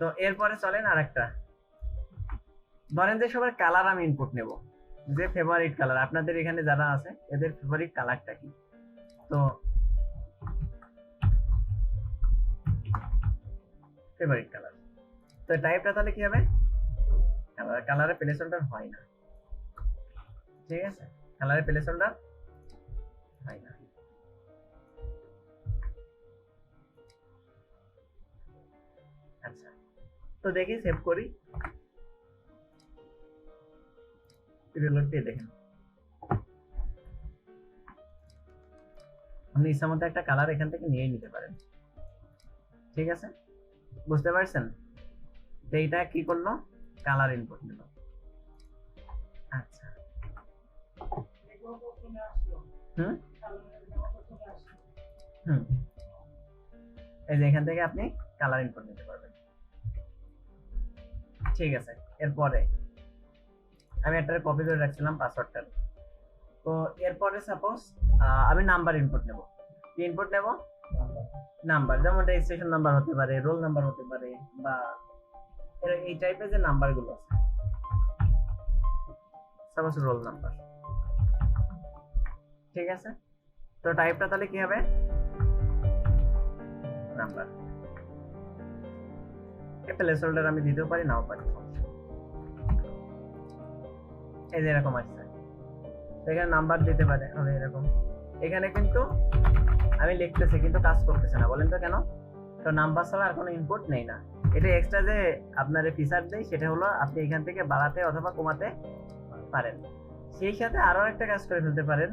তো এরপরে চলেন আরেকটা, ধরেন যে সবার কালার আমি ইনপুট নেব, যে ফেভারিট কালার আপনাদের এখানে যারা আছে এদের ফেভারিট কালারটা কি। তো ফেভারিট কালার, তো টাইপটা তাহলে কি হবে, কালারে প্লেস হোল্ডার হয় না, ঠিক আছে, কালারে প্লেস হোল্ডার হয় না। আচ্ছা, তো দেখি সেভ করি, রিলোড দিয়ে দেখেন, আপনি ইচ্ছা মতো একটা কালার এখান থেকে নিয়ে নিতে পারেন, ঠিক আছে, বুঝতে পারছেন। তো এইটা কি করলো, কালার ইনপুট নিল। আচ্ছা, এই যে এখান থেকে আপনি কালার ইনপুট নিতে পারবেন, ঠিক আছে। এরপরে আমি একটা কপি করে রাখছিলাম পাসওয়ার্ডটা। তো এরপরে সাপোজ আমি নাম্বার ইনপুট নেব, কি ইনপুট নেব, নাম্বার, যেমন রেজিস্ট্রেশন নাম্বার হতে পারে, রোল নাম্বার হতে পারে, বা এই টাইপের যে নাম্বারগুলো আছে, সাপোজ রোল নাম্বার, ঠিক আছে। তো টাইপটা তাহলে কি হবে, নাম্বার। প্লেস হোল্ডার আমি দিতেও পারি নাও পারি, এই যে এরকম আসছে, এখানে নাম্বার দিতে পারে হবে এরকম। এখানে কিন্তু আমি লিখতেছি কিন্তু কাজ করতেছে না, বলেন তো কেন, তো নাম্বার ছাড়া আর কোনো ইনপুট নেই না। এটা এক্সট্রা যে আপনার ফিচার দেয় সেটা হলো আপনি এখান থেকে বাড়াতে অথবা কমাতে পারেন। সেই সাথে আরো একটা কাজ করে ফেলতে পারেন,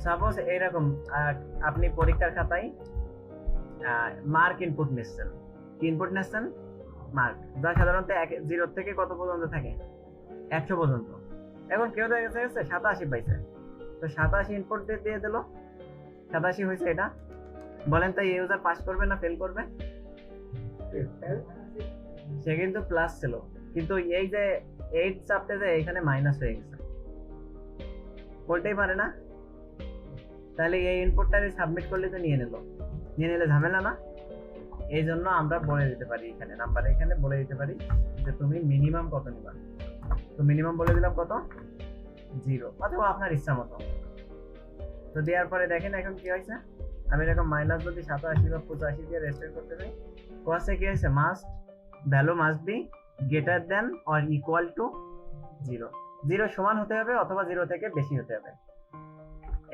সাপোজ এইরকম আপনি পরীক্ষার খাতায় মার্ক ইনপুট নিচ্ছেন, কি ইনপুট নিচ্ছেন, মার্ক, যা সাধারণত 0 থেকে কত পর্যন্ত থাকে, 100 পর্যন্ত। এখন কেউ দেখা গেছে 87 পাইছে, তো 87 ইনপুট দিয়ে দিল, 87 হয়েছে। এটা বলেন তো ইউজার পাস করবে না ফেল করবে, সে কিন্তু প্লাস ছিল, কিন্তু এই যে 8 চাপতে যে এখানে মাইনাস হয়ে গেছে, বলতেই পারে না। তাহলে এই ইনপুটটা সাবমিট করলে তো নিয়ে নিলে ঝামেলা না। এই জন্য আমরা বলে দিতে পারি এখানে নাম্বার, এখানে বলে দিতে পারি যে তুমি মিনিমাম কত নিবা, তো মিনিমাম বলে দিলাম কত, 0, অথবা আপনার ইচ্ছা মতো। তো দেওয়ার পরে দেখেন এখন কি হয়েছে, আমি এরকম মাইনাস যদি 87 বা 85 দিয়ে রেজিস্টার করতে চাই, কোয়াসে কি হয়েছে, must value must be greater than or equal to 0, 0 সমান হতে হবে অথবা 0 থেকে বেশি হতে হবে।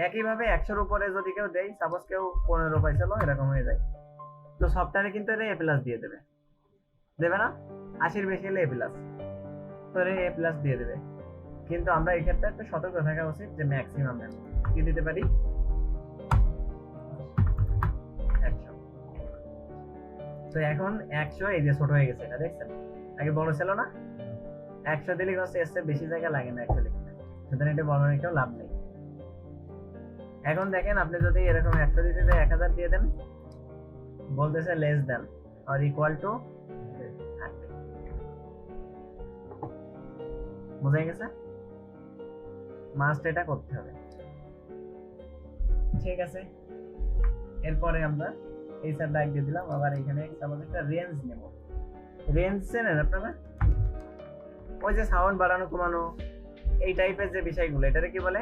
একইভাবে 100-র উপরে যদি কেউ দেয়, সাপোজ কেউ 15 পাইছিল, এরকম হয়ে যায়, তো সফটওয়্যারে কিন্তু এটা এ প্লাস দিয়ে দেবে না, 80-র বেশি হলে এ প্লাস, তো এ প্লাস দিয়ে দেবে। কিন্তু আমরা এই ক্ষেত্রে একটু সতর্ক থাকা উচিত যে ম্যাক্সিমাম ভ্যালু কি দিতে পারি, 100। তো এখন 100 এই যে ছোট হয়ে গেছে, এটা দেখছেন, আগে বড় ছিল না, 100 দিলে হচ্ছে এর বেশি জায়গা লাগে না অ্যাকচুয়ালি, সুতরাং এটা বড় রেখেও লাভ নেই। এখন দেখেন আপনি যদি এরকম 100 দিতে চাই 1000 দিয়ে দেন, বলতেছে less than or equal to, বুঝা গেছে, মাস্ট এটা করতে হবে, ঠিক আছে। এরপরে আমরা এই সাইড লাইক দিয়ে দিলাম, আবার এখানে সাপোজ একটা রেঞ্জ নেব, রেঞ্জ চেনেন আপনারা, ওই যে সাউন্ড বাড়ানো কমানো এই টাইপের যে বিষয়গুলো, এটারে কি বলে,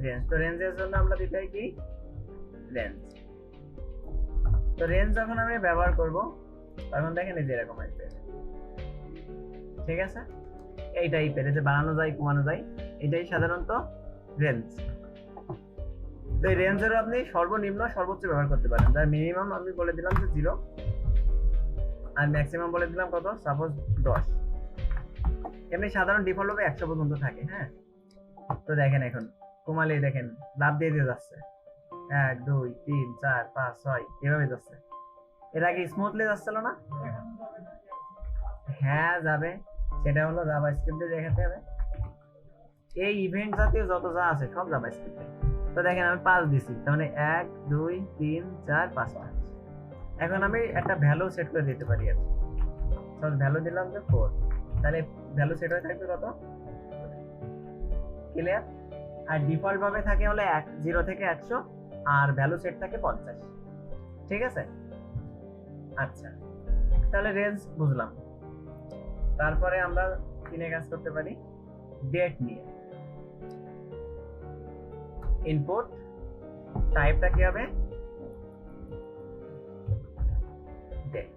রেঞ্জ। তো রেঞ্জের জন্য আমরা দিতে হয় কি, রেঞ্জ। তো রেঞ্জ যখন আমি ব্যবহার করব তখন দেখেন এই যে এরকম আসবে, ঠিক আছে, এই টাইপের যে বাড়ানো যায় কমানো যায়, এটাই সাধারণত রেঞ্জ। তো এই রেঞ্জেরও আপনি সর্বনিম্ন সর্বোচ্চ ব্যবহার করতে পারেন, যার মিনিমাম আমি বলে দিলাম যে 0 আর ম্যাক্সিমাম বলে দিলাম কত, সাপোজ 10। এমনি সাধারণ ডিফল্ট ভাবে 100 পর্যন্ত থাকে, হ্যাঁ। তো দেখেন এখন কমালেই দেখেন লাভ দিয়ে যাচ্ছে, 1 2 3 4 5 6 এভাবে যাচ্ছে। এর আগে স্মুথলি যাচ্ছিল না, হ্যাঁ যাবে, সেটা হলো জাভাস্ক্রিপ্টে দেখাতে হবে। এই ইভেন্ট জাতীয় যত যা আছে সব জাভাস্ক্রিপ্টে। তো দেখেন আমি 5 দিছি, তার মানে 1 2 3 4 5 5। এখন আমি একটা ভ্যালু সেট করে দিতে পারি, আর সব ভ্যালু দিলাম যে 4, তাহলে ভ্যালু সেট হয়ে থাকবে কত, ক্লিয়ার। আর ডিফল্ট ভাবে থাকে হলে 0 থেকে 100 আর ভ্যালু সেট থাকে 50, ঠিক আছে। আচ্ছা, তাহলে রেঞ্জ বুঝলাম। তারপরে আমরা কি নিয়ে কাজ করতে পারি, ডেট নিয়ে। ইনপুট টাইপটা কি হবে, ডেট।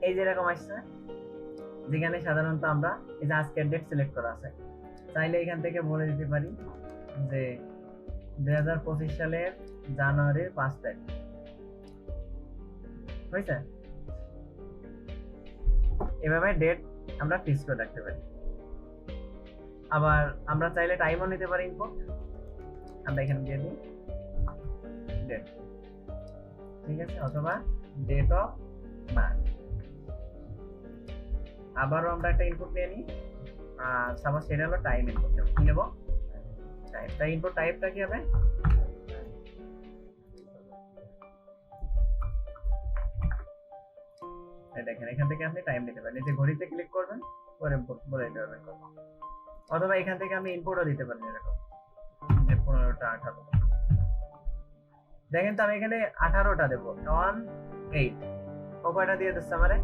এই যেরকম আসছে, যেখানে সাধারণত আমরা এই যে আজকের ডেট সিলেক্ট করা আছে, চাইলে এখান থেকে বলে দিতে পারি যে 2025 সালের জানুয়ারির 5 তারিখ হয়েছে। এভাবে ডেট আমরা ফিক্স করে রাখতে পারি। আবার আমরা চাইলে টাইমও নিতে পারি ইনপুট, আমরা এখানে দিয়ে দিই ডেট, ঠিক আছে, অথবা ডেট অফ বার্থ। আবারও আমরা একটা ইনপুট নিয়ে নিই, আর সাপোজ সেটা হলো টাইম ইনপুট, কি নেব, টাইপ। তাই ইনপুট টাইপটা কি হবে, দেখেন এখান থেকে আপনি টাইম নিতে পারেন, এই যে ঘড়িতে ক্লিক করবেন পরে বলে দিতে পারবেন, অথবা এখান থেকে আমি ইনপুটও দিতে পারেন, এরকম যে 15টা 18। দেখেন তো আমি এখানে 18টা দেবো, 1 8 ও কয়টা দিয়ে দিচ্ছে আমারে,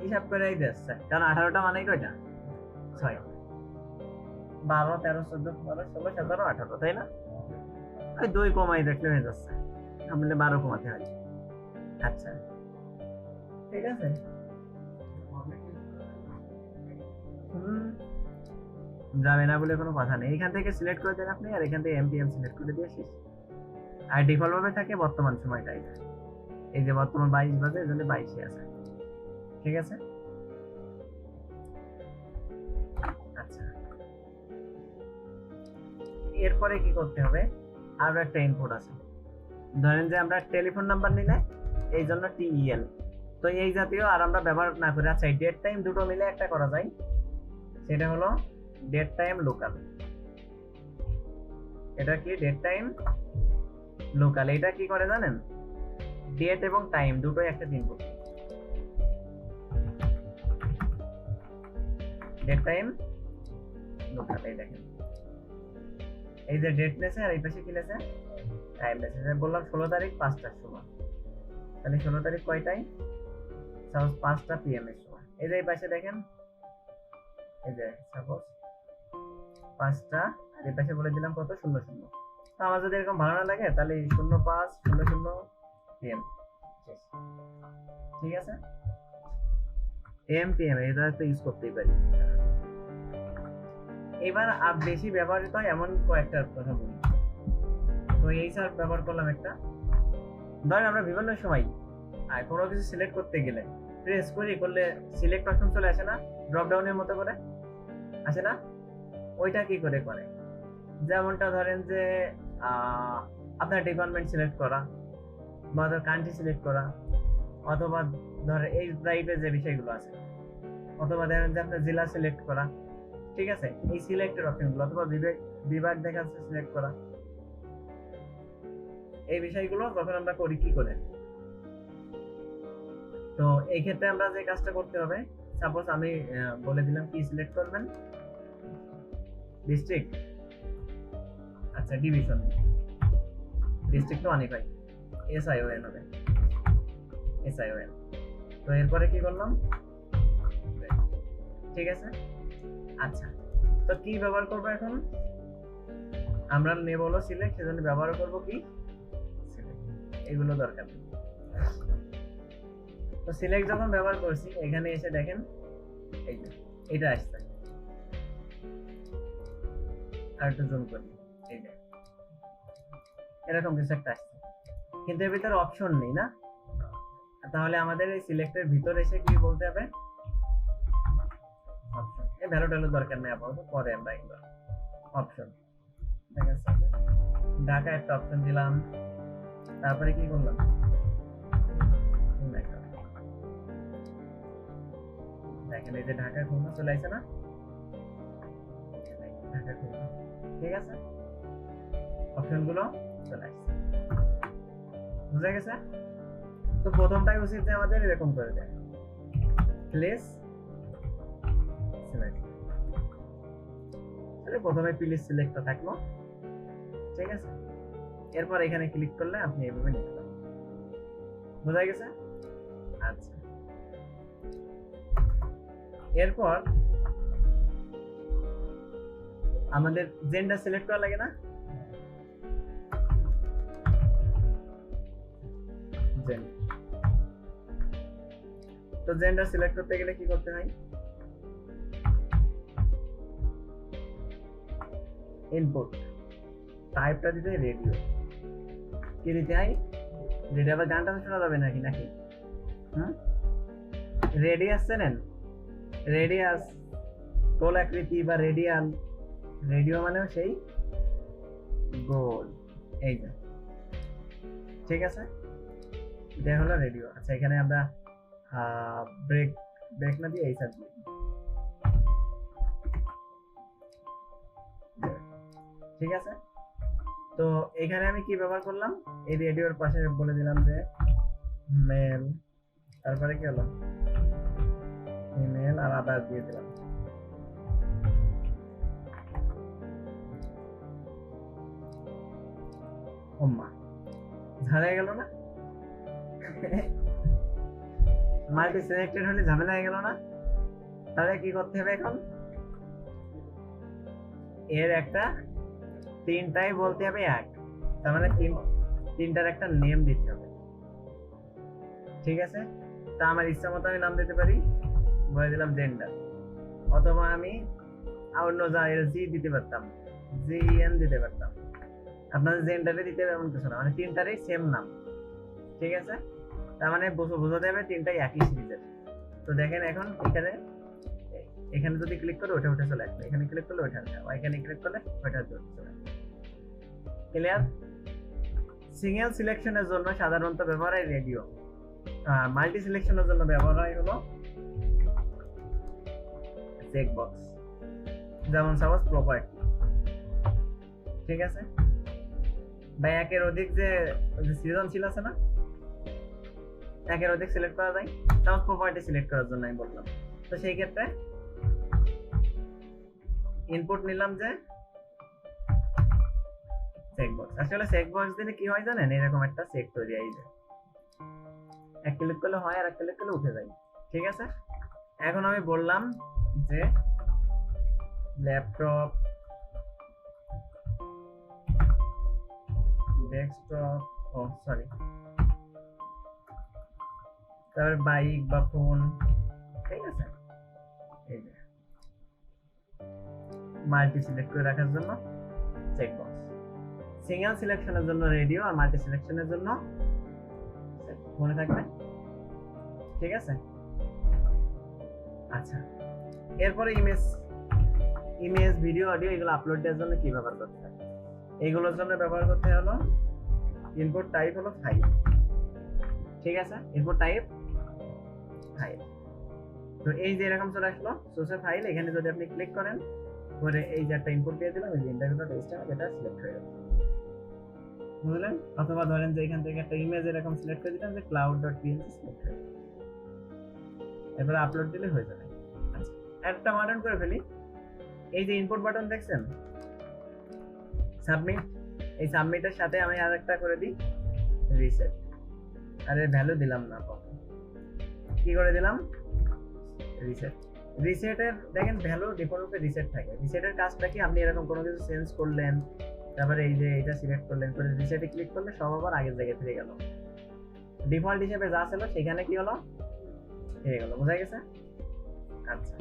হিসাব করেই দিচ্ছে, কারণ 18টা মানে কয়টা, 6, 12 13 14 15 16 17 18, তাই না? ওই 2 কমাই রাখলে হয়ে যাচ্ছে, তাহলে 12 কমাতে হয়। আচ্ছা ঠিক আছে, যাবে না বলে কোনো কথা নেই, এখান থেকে সিলেক্ট করে দেন আপনি, আর এখান থেকে এমপিএম সিলেক্ট করে দিয়ে শেষ। আর ডিফল্ট ভাবে থাকে বর্তমান সময়টাই, এই যে বর্তমান 22 বাজে, এজন্য 22 আছে, ঠিক আছে। আচ্ছা এরপরে কি করতে হবে, আরো একটা ইনপুট আছে, ধরেন যে আমরা টেলিফোন নাম্বার নিলে এই জন্য টিইএল, তো এই জাতীয় আর আমরা ব্যবহার না করি। আচ্ছা ডেট টাইম দুটো মিলে একটা করা যায়, সেটা হলো ডেট টাইম লোকাল। এটা কি ডেট টাইম লোকাল, এটা কি করে জানেন, ডেট এবং টাইম দুটোই একটা ইনপুট, ডেট টাইম লোকাল। এই দেখেন এই যে ডেট নেছে আর এই পাশে কি নেছে, টাইম নেছে। বললাম 16 তারিখ 5টার সময়, তাহলে 16 তারিখ কয়টায়, সাপোজ 5টা PM এর সময়। এই যে এই পাশে দেখেন, এই যে সাপোজ 5টা, এই পাশে বলে দিলাম কত, 00। তো আমার যদি এরকম ভালো না লাগে তাহলে 05:00 PM, ঠিক আছে। PM এটা তো ইউজ করতেই পারি। এবার আর বেশি ব্যবহৃত হয় এমন কয়েকটা কথা বলি, তো এই স্যার ব্যবহার করলাম একটা। ধরেন আমরা বিভিন্ন সময় আর কোনো কিছু সিলেক্ট করতে গেলে প্রেস করলে সিলেক্ট অপশন চলে আসে না, ড্রপ ডাউনের মতো করে আসে না, ওইটা কি করে করে, যেমনটা ধরেন যে আপনার ডিপার্টমেন্ট সিলেক্ট করা, বা কান্ট্রি সিলেক্ট করা, অথবা ধরেন এই টাইপের যে বিষয়গুলো আছে, অথবা ধরেন যে আপনার জেলা সিলেক্ট করা, ঠিক আছে, এই সিলেক্টেড অপশনগুলো, অথবা বিভাগ দেখাচ্ছে সিলেক্ট করা, এই বিষয়গুলো যখন আমরা করি কি করে, তো এই ক্ষেত্রে আমরা যে কাজটা করতে হবে, সাপোজ আমি বলে দিলাম কি সিলেক্ট করবেন, ডিস্ট্রিক্ট, আচ্ছা ডিভিশন, ডিস্ট্রিক্ট তো অনেক হয়, SION হবে, SION। তো এরপরে কি করলাম, ঠিক আছে। আচ্ছা তো কি ব্যবহার করবো এখন, আমরা নেব হলো সিলেক্ট, সেজন্য ব্যবহার করব কি সিলেক্ট, এগুলো দরকার নেই। তো সিলেক্ট যখন ব্যবহার করছি, এখানে এসে দেখেন এই যে এটা আসছে, আর একটু জুম করি, এই যে এরকম কিছু একটা আসছে, কিন্তু এর ভিতরে অপশন নেই না, তাহলে আমাদের এই সিলেক্টের ভিতরে এসে কি বলতে হবে, অপশন। এই ভ্যালু ট্যালু দরকার নেই আপাতত, পরে আমরা এগুলো অপশন, ঠিক আছে। ঢাকা একটা অপশন দিলাম, তারপরে কি করলাম, দেখেন এই যে ঢাকা খুলনা চলে আসছে না, ঢাকা খুলনা, ঠিক আছে, অপশন গুলো চলে আসছে, বুঝা গেছে। তো প্রথমটাই উচিত যে আমাদের এরকম করে দেয়, প্লেস সিলেক্ট, তাহলে প্রথমে প্লিজ সিলেক্টটা থাকলো, ঠিক আছে। এরপর এখানে ক্লিক করলে আপনি এভাবে নিতে পারেন। বোঝা গেছে? আচ্ছা, এরপর আমাদের জেন্ডার সিলেক্ট করা লাগে না? তো জেন্ডার সিলেক্ট করতে গেলে কি করতে হয়? ইনপুট টাইপটা দিতে হয় রেডিও। কি দিতে হয়? রেডিও। আবার গানটা শোনা যাবে নাকি নাকি রেডিয়াস চেনেন? রেডিয়াস, গোলাকৃতি বা রেডিয়াল। রেডিও মানেও সেই গোল। এই যে, ঠিক আছে, এটা হলো রেডিও। আচ্ছা, এখানে আমরা ব্রেক ব্রেক না দিয়ে এই সাইড, ঠিক আছে। তো এখানে আমি কি ব্যবহার করলাম? এই রেডিওর পাশে বলে দিলাম যে মেল, তারপরে কি হলো ইমেল, আর আদার দিয়ে দিলাম। ওম্মা, ঝাড়া গেল না? মাল্টি সিলেক্টেড হলে ঝামেলা হয়ে গেল না? তাহলে কি করতে হবে এখন? এর একটা তিনটাই বলতে হবে এক, তার মানে তিনটার একটা নেম দিতে হবে, ঠিক আছে। তা আমার ইচ্ছা মতো আমি নাম দিতে পারি, বলে দিলাম জেন্ডার, অথবা আমি অন্য যা জি দিতে পারতাম, জিএন দিতে পারতাম। আপনাদের জেন্ডারে দিতে হবে এমন কিছু না, মানে তিনটারই সেম নাম, ঠিক আছে। তার মানে বোঝাতে হবে তিনটাই একই সিরিজের। তো দেখেন এখন এখানে যদি ক্লিক করে ওটা উঠে চলে আসবে, এখানে ক্লিক করলে ওটা আসবে, এখানে ক্লিক করলে ওটা চলে আসবে। ক্লিয়ার? সিঙ্গেল সিলেকশনের জন্য সাধারণত ব্যবহার হয় রেডিও, আর মাল্টি সিলেকশনের জন্য ব্যবহার হয় হলো চেক বক্স, যেমন সাপোজ প্রপার্টি, ঠিক আছে। বা একের অধিক যে সৃজনশীল আছে না, একের অধিক সিলেক্ট করা যায়, সাপোজ প্রপার্টি সিলেক্ট করার জন্য আমি বললাম। তো সেই ক্ষেত্রে ইনপুট নিলাম যে চেক বক্স। আসলে চেক বক্স দিলে কি হয় জানেন? এরকম একটা চেক তৈরি হয়, যে এক ক্লিক করলে হয় আর এক ক্লিক করলে উঠে যায়, ঠিক আছে। এখন আমি বললাম যে ল্যাপটপ, ডেস্কটপ, ও সরি, তারপর বাইক বা ফোন, ঠিক আছে। এই যে মাল্টি সিলেক্ট করে রাখার জন্য চেক বক্স, সিঙ্গেল সিলেকশনের জন্য রেডিও, আর মাল্টি সিলেকশনের জন্য মনে থাকবে, ঠিক আছে। আচ্ছা, এরপরে ইমেজ, ভিডিও, অডিও এগুলো আপলোড দেওয়ার জন্য কি ব্যবহার করতে হয়? এইগুলোর জন্য ব্যবহার করতে হলো ইনপুট টাইপ হলো ফাইল, ঠিক আছে। Input type file. তো এই যে এরকম চলে আসলো সোর্স ফাইল, এখানে যদি আপনি ক্লিক করেন করে এই যে একটা ইনপুট দিয়ে দিলাম, এই যে ইন্টারভিউ.html, এটা সিলেক্ট হয়ে গেল, বুঝলেন? অথবা ধরেন যে এখান থেকে একটা ইমেজ এরকম সিলেক্ট করে দিলাম যে cloud.png সিলেক্ট হয়ে গেল, এরপর আপলোড দিলে হয়ে যাবে। আচ্ছা, একটা মডার্ন করে ফেলি। এই যে ইনপুট বাটন দেখছেন, সাবমিট, এই সাবমিটের সাথে আমি আরেকটা করে দিই রিসেট। আরে ভ্যালু দিলাম না, কি করে দিলাম? রিসেট। রিসেটের দেখেন ভ্যালু ডিফল্টরূপে রিসেট থাকে। রিসেটের কাজটা কি? আপনি এরকম কোনো কিছু চেঞ্জ করলেন, তারপরে এই যে এটা সিলেক্ট করলেন, করে রিসেটে ক্লিক করলে সব আবার আগের জায়গায় ফিরে গেল, ডিফল্ট হিসেবে যা ছিল সেখানে কি হলো, হয়ে গেল। বোঝা গেছে? আচ্ছা।